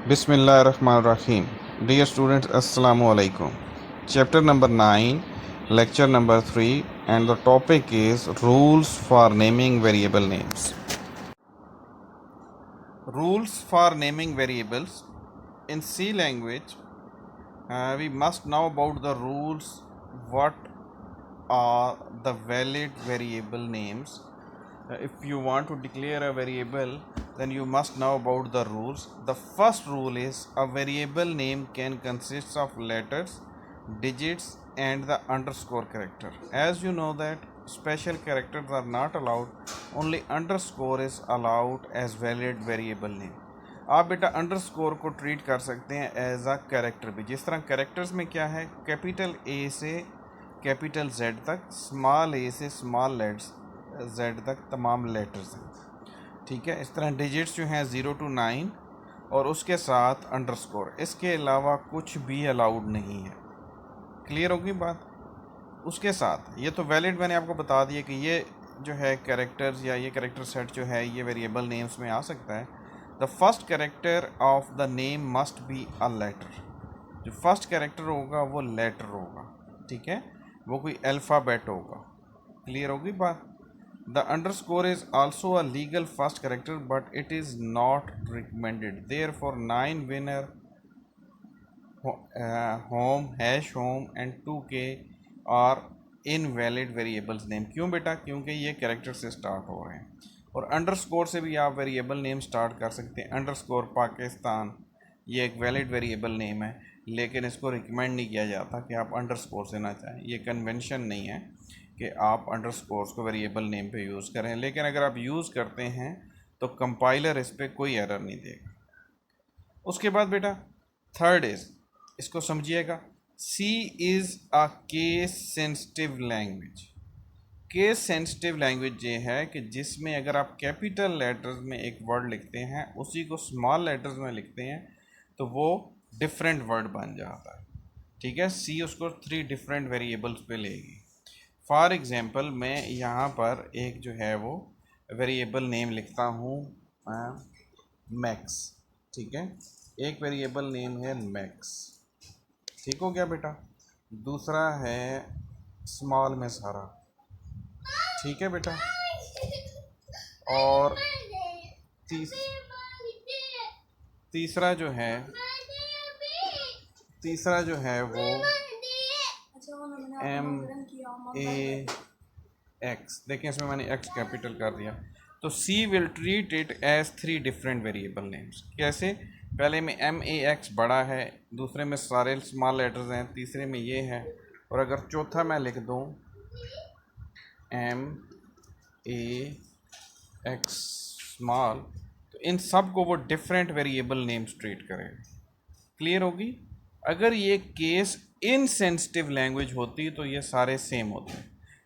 Bismillahirrahmanirrahim. Dear students, Assalamu alaikum. Chapter number 9, lecture number 3, and the topic is rules for naming variable names. Rules for naming variables. In C language, we must know about the rules. What are the valid variable names? If you want to declare a variable, then you must know about the rules. The first rule is a variable name can consist of letters, digits, and the underscore character. As you know that special characters are not allowed, only underscore is allowed as valid variable name. आप बेटा underscore को treat कर सकते हैं as a character भी। जिस तरह characters में क्या है, कैपिटल ए से कैपिटल जेड तक, स्मॉल ए से स्मॉल जेड तक तमाम लेटर्स हैं। ठीक है, इस तरह डिजिट्स जो हैं 0 to 9 और उसके साथ अंडरस्कोर, इसके अलावा कुछ भी अलाउड नहीं है। क्लियर होगी बात। उसके साथ ये तो वैलिड मैंने आपको बता दिया कि ये जो है कैरेक्टर्स या ये कैरेक्टर सेट जो है ये वेरिएबल नेम्स में आ सकता है। The first character of the name must be a letter. जो फर्स्ट कैरेक्टर होगा वो लेटर होगा। ठीक है, वो कोई अल्फ़ाबेट होगा। क्लियर होगी बात। The underscore is also a legal first character but it is not recommended. Therefore 9 winner home hash home and 2K are invalid variables name. क्यों बेटा? क्योंकि ये कैरेक्टर से स्टार्ट हो रहे हैं। और अंडरस्कोर से भी आप वेरिएबल नेम स्टार्ट कर सकते हैं। अंडरस्कोर पाकिस्तान ये एक वैलिड वेरिएबल नेम है, लेकिन इसको रिकमेंड नहीं किया जाता कि आप अंडरस्कोर से ना चाहें। ये कन्वेंशन नहीं है कि आप अंडरस्कोर्स को वेरिएबल नेम पे यूज़ करें, लेकिन अगर आप यूज़ करते हैं तो कंपाइलर इस पर कोई एरर नहीं देगा। उसके बाद बेटा थर्ड इज़, इसको समझिएगा, C is a case sensitive language. Case sensitive language ये है कि जिसमें अगर आप कैपिटल लेटर्स में एक वर्ड लिखते हैं, उसी को स्मॉल लेटर्स में लिखते हैं तो वो डिफरेंट वर्ड बन जाता है। ठीक है, सी उसको 3 डिफरेंट वेरिएबल्स पे लेगी। फॉर एग्जांपल मैं यहाँ पर एक जो है वो वेरिएबल नेम लिखता हूँ मैक्स। ठीक है, एक वेरिएबल नेम है मैक्स। ठीक हो गया बेटा। दूसरा है स्मॉल में सारा। ठीक है बेटा। और तीसरा जो है वो MAX। देखें इसमें मैंने एक्स कैपिटल कर दिया। तो C will treat it as 3 different variable names. कैसे? पहले में MAX बड़ा है, दूसरे में सारे स्मॉल लेटर्स हैं, तीसरे में ये है, और अगर चौथा मैं लिख दूँ MAX स्मॉल, तो इन सब को वो डिफरेंट वेरिएबल नेम्स ट्रीट करेगा। क्लियर होगी। अगर ये केस इनसेंसिटिव लैंग्वेज होती तो ये सारे सेम होते,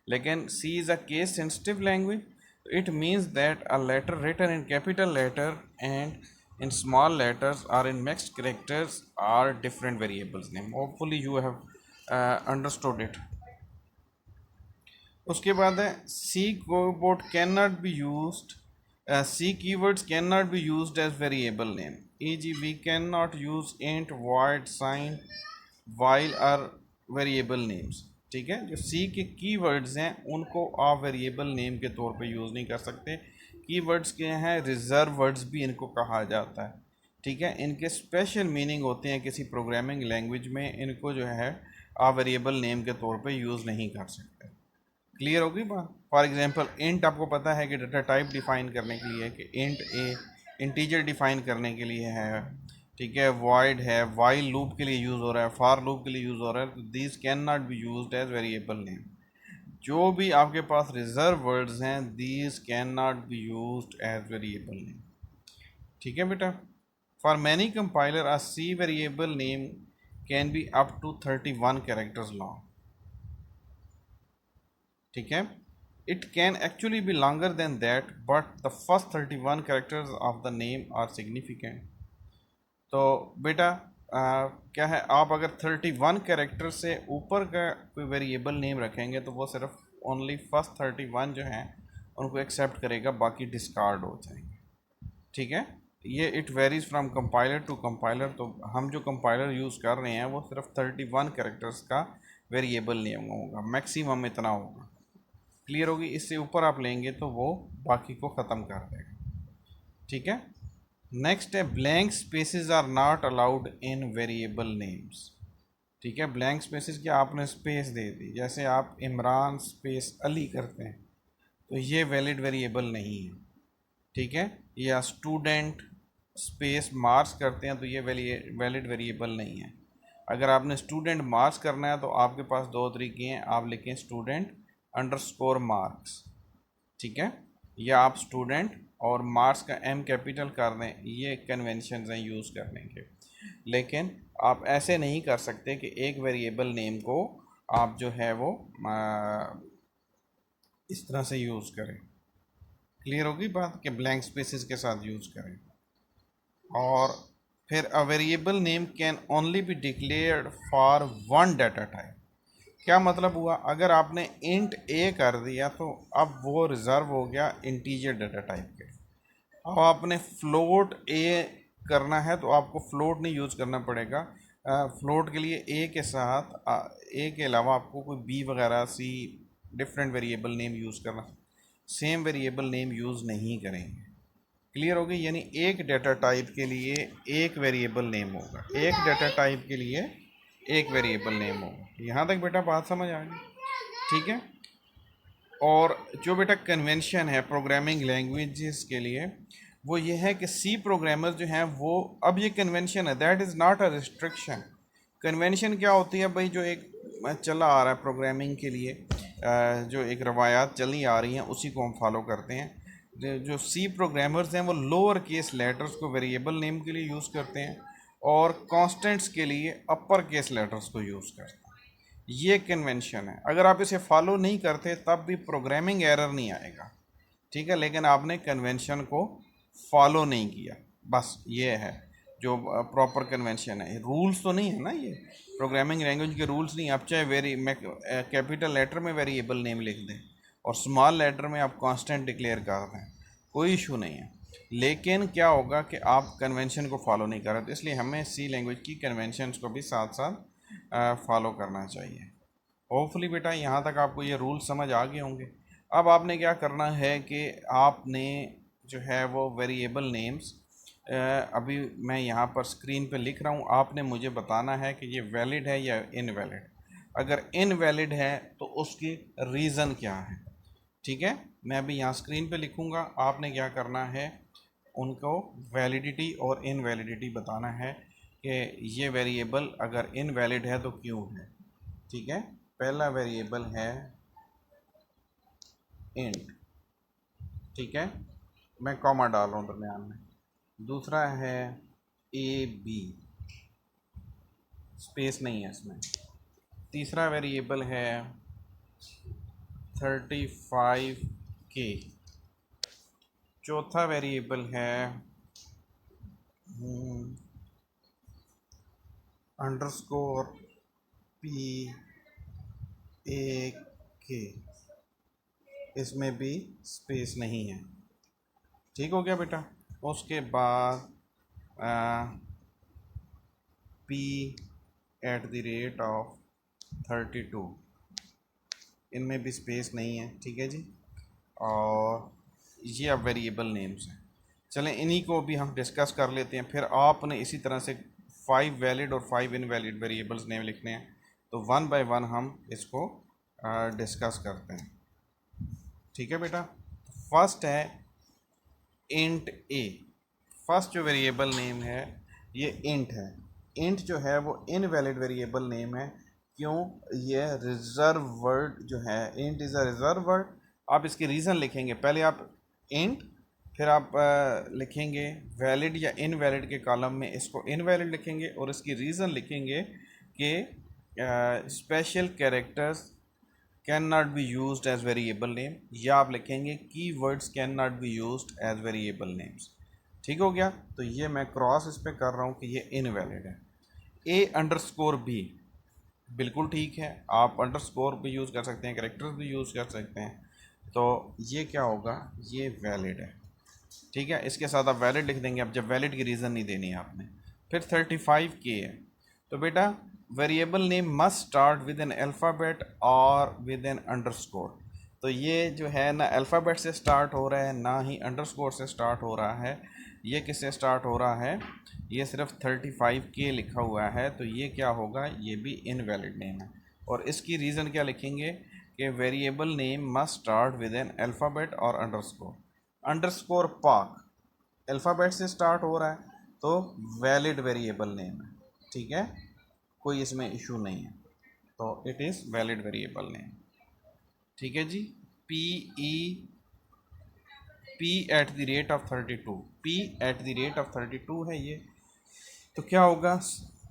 लेकिन C is a case sensitive language. It means that a letter written in capital letter and in small letters or in mixed characters are different variables name. Hopefully you have understood it. उसके बाद है C keyword can not be used, C keywords can not be used as variable name. e.g. We can not use int void sign while are variable names. ठीक है, जो सी के keywords हैं उनको आप वेरिएबल नेम के तौर पे यूज़ नहीं कर सकते। कीवर्ड्स के हैं रिजर्व वर्ड्स भी इनको कहा जाता है। ठीक है, इनके स्पेशल मीनिंग होते हैं किसी प्रोग्रामिंग लैंग्वेज में, इनको जो है आप वेरिएबल नेम के तौर पे यूज़ नहीं कर सकते। क्लियर होगी बात। फॉर एग्जांपल इंट आपको पता है कि डाटा टाइप डिफाइन करने के लिए, कि इंट ए इंटीजर डिफाइन करने के लिए है। ठीक है, वॉइड है वाइल लूप के लिए यूज़ हो रहा है, फॉर लूप के लिए यूज़ हो रहा है। तो this can not be used as variable name. जो भी आपके पास रिजर्व वर्ड्स हैं, this can not be used as variable name. ठीक है बेटा। For many compiler a C variable name can be up to 31 characters long. ठीक है, it can actually be longer than that, but the first 31 characters of the name are significant. तो बेटा क्या है, आप अगर 31 कैरेक्टर से ऊपर का कोई वेरिएबल नेम रखेंगे तो वो सिर्फ ओनली फर्स्ट 31 जो हैं उनको एक्सेप्ट करेगा, बाकी डिस्कार्ड हो जाएंगे। ठीक है, ये it varies from compiler to compiler, तो हम जो कंपाइलर यूज़ कर रहे हैं वो सिर्फ 31 कैरेक्टर्स का वेरिएबल नेम होगा, मैक्सिमम इतना होगा। क्लियर होगी? इससे ऊपर आप लेंगे तो वो बाकी को ख़त्म कर देगा। ठीक है। नेक्स्ट है blank spaces are not allowed in variable names. ठीक है, ब्लैंक स्पेसेस की आपने स्पेस दे दी, जैसे आप इमरान स्पेस अली करते हैं तो ये वैलिड वेरिएबल नहीं है। ठीक है, या स्टूडेंट स्पेस मार्क्स करते हैं तो ये वैलिड वेरिएबल नहीं है। अगर आपने स्टूडेंट मार्क्स करना है तो आपके पास दो तरीके हैं, आप लिखें स्टूडेंट अंडरस्कोर मार्क्स। ठीक है, या आप स्टूडेंट और मार्क्स का एम कैपिटल कर दें, ये कन्वेंशन हैं यूज़ करने के। लेकिन आप ऐसे नहीं कर सकते कि एक वेरिएबल नेम को आप जो है वो इस तरह से यूज़ करें। क्लियर होगी बात कि ब्लैंक स्पेसेस के साथ यूज़ करें। और फिर a variable name can only be declared for one data type. क्या मतलब हुआ? अगर आपने इंट ए कर दिया तो अब वो रिज़र्व हो गया इंटीजर डाटा टाइप के। अब आपने फ्लोट ए करना है तो आपको फ्लोट नहीं यूज़ करना पड़ेगा। फ्लोट के लिए ए के साथ ए के अलावा आपको कोई बी वगैरह सी डिफरेंट वेरिएबल नेम यूज़ करना, सेम वेरिएबल नेम यूज़ नहीं करेंगे। क्लियर हो गई? यानी एक डाटा टाइप के लिए एक वेरिएबल नेम होगा, एक डाटा टाइप के लिए एक वेरिएबल नेम होगा। यहाँ तक बेटा बात समझ आ गई? ठीक है। और जो बेटा कन्वेंशन है प्रोग्रामिंग लैंग्वेजेस के लिए वो ये है कि सी प्रोग्रामर जो हैं वो, अब ये कन्वेंशन है, that is not a restriction. Convention क्या होती है भाई? जो एक चला आ रहा है प्रोग्रामिंग के लिए, जो एक रवायात चली आ रही हैं उसी को हम फॉलो करते हैं। जो सी प्रोग्रामर्स हैं वो लोअर केस लेटर्स को वेरिएबल नेम के लिए यूज़ करते हैं और कॉन्स्टेंट्स के लिए अपर केस लेटर्स को यूज़ करते हैं। ये कन्वेंशन है। अगर आप इसे फॉलो नहीं करते तब भी प्रोग्रामिंग एरर नहीं आएगा। ठीक है, लेकिन आपने कन्वेंशन को फॉलो नहीं किया, बस ये है जो प्रॉपर कन्वेंशन है। रूल्स तो नहीं है ना, ये प्रोग्रामिंग लैंग्वेज के रूल्स नहीं। आप चाहे कैपिटल लेटर में वेरिएबल नेम लिख दें और स्मॉल लेटर में आप कांस्टेंट डिक्लेयर कर दें, कोई इशू नहीं है। लेकिन क्या होगा कि आप कन्वेंशन को फॉलो नहीं कर रहे, तो इसलिए हमें सी लैंग्वेज की कन्वेंशंस को भी साथ साथ फॉलो करना चाहिए। होपफुली बेटा यहाँ तक आपको ये रूल समझ आ गए होंगे। अब आपने क्या करना है कि आपने जो है वो वेरिएबल नेम्स, अभी मैं यहाँ पर स्क्रीन पे लिख रहा हूँ, आपने मुझे बताना है कि ये वैलिड है या इनवैलिड। अगर इनवैलिड है तो उसकी रीज़न क्या है। ठीक है, मैं अभी यहाँ स्क्रीन पे लिखूँगा, आपने क्या करना है, उनको वैलिडिटी और इनवैलिडिटी बताना है कि ये वेरिएबल अगर इनवैलिड है तो क्यों है। ठीक है, पहला वेरिएबल है इंट। ठीक है, मैं कॉमा डाल रहा हूँ दरम्यान में। दूसरा है ए बी, स्पेस नहीं है इसमें। तीसरा वेरिएबल है 35K। चौथा वेरिएबल है अंडरस्कोर PAK, इसमें भी स्पेस नहीं है। ठीक हो गया बेटा। उसके बाद P@32, इनमें भी स्पेस नहीं है। ठीक है जी। और ये अब वेरिएबल नेम्स हैं। चलें इन्हीं को भी हम डिस्कस कर लेते हैं। फिर आपने इसी तरह से 5 वैलिड और 5 इनवैलिड वेरिएबल्स नेम लिखने हैं, तो वन बाय वन हम इसको डिस्कस करते हैं। ठीक है बेटा। फर्स्ट है इंट ए। फर्स्ट जो वेरिएबल नेम है ये इंट है। इंट जो है वो इनवैलिड वेरिएबल नेम है। क्यों? ये रिजर्व वर्ड जो है, int is a reserve word. आप इसकी रीज़न लिखेंगे, पहले आप इंट, फिर आप लिखेंगे वैलिड या इनवैलिड के कॉलम में इसको इनवैलिड लिखेंगे और इसकी रीज़न लिखेंगे कि special characters can not be used as variable name, या आप लिखेंगे keywords can not be used as variable names. ठीक हो गया। तो ये मैं क्रॉस इस पर कर रहा हूँ कि ये इनवैलिड है। ए अंडरस्कोर बी बिल्कुल ठीक है, आप अंडरस्कोर भी यूज़ कर सकते हैं, कैरेक्टर्स भी यूज़ कर सकते हैं, तो ये क्या होगा, ये वैलिड है। ठीक है, इसके साथ आप वैलिड लिख देंगे। अब जब वैलिड की रीज़न नहीं देनी है आपने। फिर 35K है, तो बेटा variable name must start with N alphabet और विद एन अंडरस्कोर। तो ये जो है ना अल्फ़ाबेट से स्टार्ट हो रहा है, ना ही अंडरस्कोर से स्टार्ट हो रहा है। ये किससे स्टार्ट हो रहा है? ये सिर्फ 35K लिखा हुआ है, तो ये क्या होगा? ये भी इनवैलिड नेम है। और इसकी रीज़न क्या लिखेंगे कि variable name must start with N alphabet और अंडरस्कोर। अंडरस्कोर पाक अल्फ़ाबेट से स्टार्ट हो रहा है, तो वैलिड वेरिएबल नेम है। ठीक है, कोई इसमें इशू नहीं है, तो it is valid variable name. ठीक है जी। P@32, P@32 है ये। तो क्या होगा?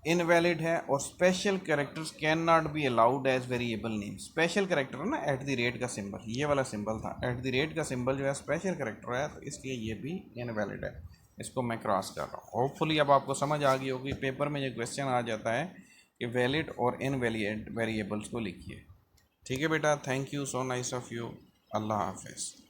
इनवैलिड है और special characters can not be allowed as variable name. Special character है ना, एट द रेट का सिंबल, ये वाला सिंबल था, एट द रेट का सिंबल जो है स्पेशल कैरेक्टर है, तो इसलिए ये भी इनवैलिड है। इसको मैं क्रॉस कर रहा हूँ। होपफुली अब आपको समझ आ गई होगी। पेपर में ये क्वेश्चन आ जाता है कि वैलिड और इनवैलिड वेरिएबल्स को लिखिए। ठीक है बेटा, thank you, so nice of you. अल्लाह हाफिज़।